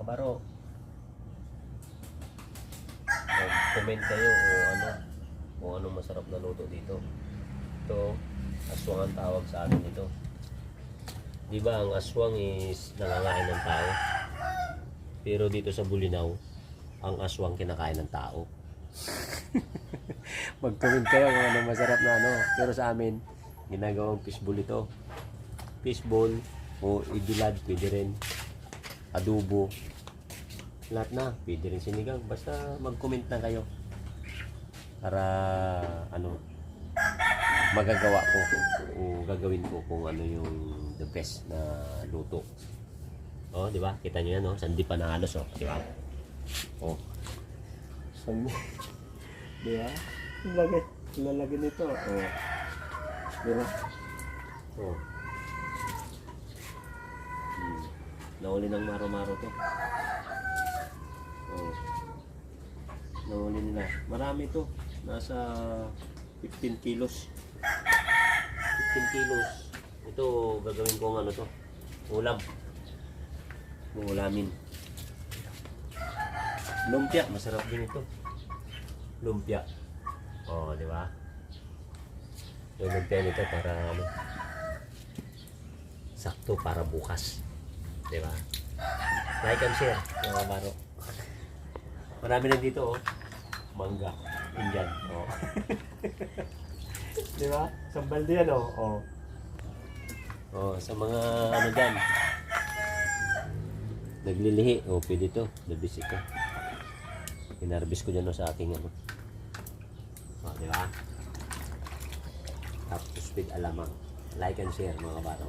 kabaro. Mag-comment kayo o ano masarap na luto dito. Ito, aswang ang tawag sa amin ito. Di ba ang aswang is nangangain ng tao? Pero dito sa Bulinaw, ang aswang kinakain ng tao. Mag-comment kayo kung ano masarap na ano. Pero sa amin, ginagawang fishball ito. Fishball o idilad, pwede rin. Adobo. Lahat na, pwede rin sinigang. Basta mag-comment na kayo. Para magagawa ko o gagawin ko kung ano yung the best na luto. Oh, di ba? Kita niyo yan, oh. Sandi pa na halos, oh. Di ba? Oh. Sandi. Di ba? Lalagay nito. Oh. Di ba? Oh. Nahuli ng maro-maro to. Oh. Nahuli nila. Marami to. Nasa 15 kilos. 15 kilos. Ito, gagawin ko ng ano to. Ulam. Ulamin. Lumpia. Masarap din ito. Lumpia. Oh, di ba? Yung lumpia nito para ano. Sakto para bukas. Di ba? Like and share, mga baro. Marami na dito, oh. Mangga. Indian. Oh. Di ba? Sambal din, oh. Oh. Oh, sa mga ano dyan. Naglilihi. Oh, pwede ito. Labis ito. Pinarbis ko dyan, oh, sa aking ano. Oh, di ba? Tapos with alamang. Like and share, mga baro.